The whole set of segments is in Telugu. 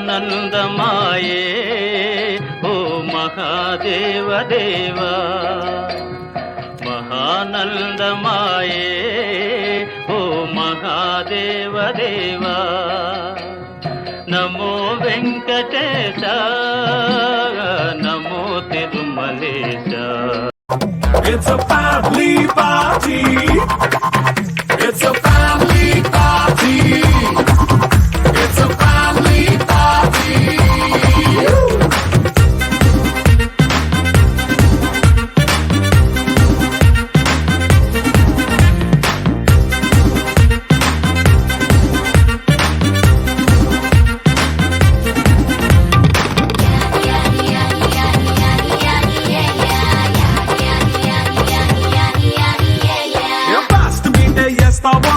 మహానందమాయే ఓ మహాదేవ దేవా మహానందమాయే ఓ మహాదేవ దేవా నమో వెంకటేశ నమో Tirumalesha. It's a family party. It's a family party. It's a family party.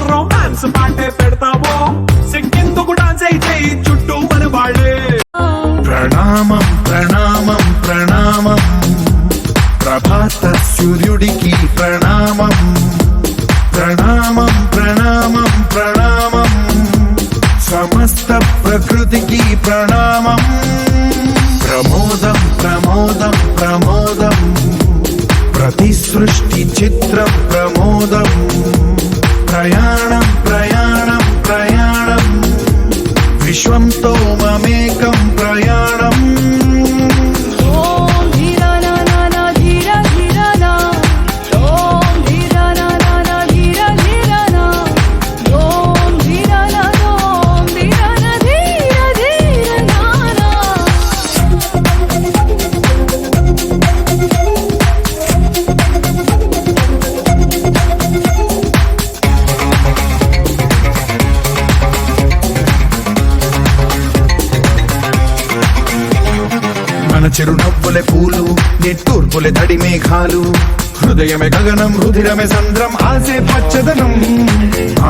Romance పాటే పెడతావో సిక్కిందుకు డాన్స్ అయితే చుట్టూ మన వాళ్ళే. ప్రణామం ప్రణామం ప్రణామం ప్రభాత సూర్యుడికి ప్రణామం ప్రణామం ప్రణామం ప్రణామం సమస్త ప్రకృతికి ప్రణామం ప్రమోదం ప్రమోదం ప్రమోదం ప్రతి సృష్టి చిత్రం ప్రమోదం ప్రయాణం ప్రయాణం ప్రయాణం విశ్వంతో మమేకం ప్రయాణం. మన చిరునవ్వులే పూలు నిట్టూర్పులే తడి మేఘాలు హృదయమే గగనం రుధిరమే సంద్రం ఆసే పచ్చదనం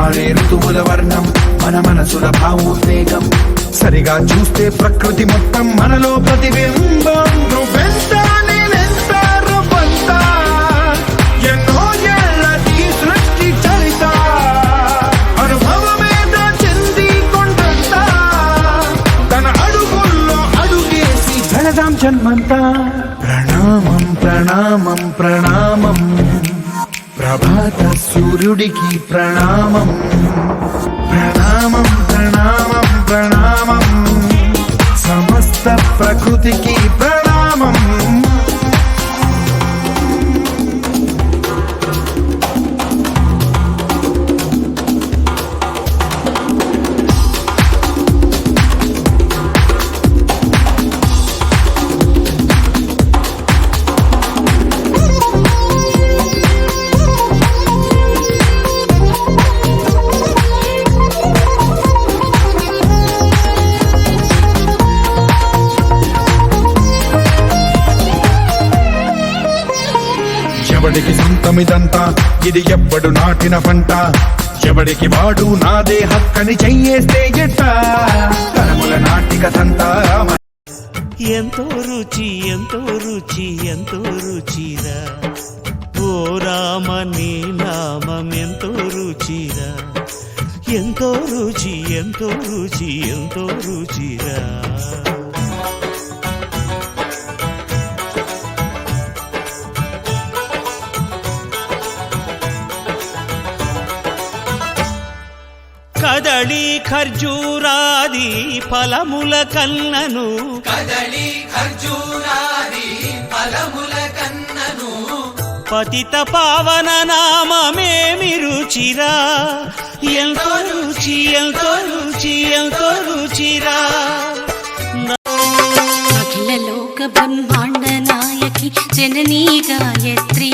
ఆరే ఋతువుల వర్ణం మన మనసుల భావోద్వేగం సరిగా చూస్తే ప్రకృతి మొత్తం మనలో ప్రతిబింబం. నువ్వెంత నేనెంత రవ్వంత ఎన్నో ఏళ్ళది సృష్టి చరిత అనుభవమే చెంది కొండంత తన అడుగుల్లో అడుగేసి జనదాం జన్మంతా. ప్రణామం ప్రణామం ప్రణామం ప్రభాత సూర్యుడికి ప్రణామం ప్రణామం ప్రణామం ప్రణామం సమస్త ప్రకృతికి ప్రణామం. ఎవడికి సొంతమిదంతా ఇది ఎవ్వడు నాటిన పంట ఎవడికి వాడు నాదే హక్కని చెయ్యేస్తే ఎట్ట తరముల నాటిక సంతా. ఎంతో రుచి ఎంతో రుచి ఎంతో రుచిరా ఓ రామ నీ నామం ఎంతో రుచిరా ఎంతో రుచి ఎంతో రుచి ఎంతో రుచిరా. కదళి ఖర్జూరాది ఫలముల కన్నను కదళి ఖర్జూరాది ఫలముల కన్నను పతిత పావన నామమేమి రుచిరా ఎంతో రుచి ఎంతో రుచి ఎంతో రుచిరా. అఖిల లోక బ్రహ్మాండ నాయకి జననీ గాయత్రీ